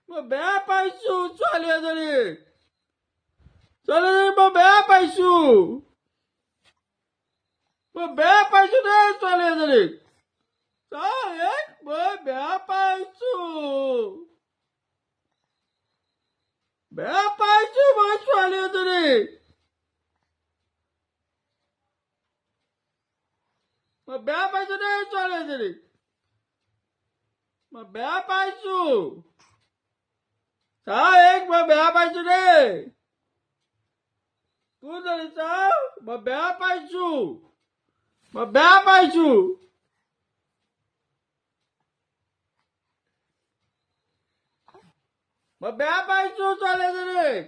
মই বেয়া পাইছো ছোৱালী এজনীক। ছোৱালীজনী মই বেয়া পাইছো। মই বেয়া পাইছো দেই ছোৱালী এজনীক। মই বেয়া পাইছো। বেয়া পাইছো মই ছোৱালী এজনীক। মই বেয়া পাইছো দেই ছোৱালী এজনীক। মই বেয়া পাইছো। মই বেয়া পাইছো দেই। কোনজনী চাও? মই বেয়া পাইছো। মই বেয়া পাইছো। মই বেয়া পাইছো ছোৱালী এজনীক।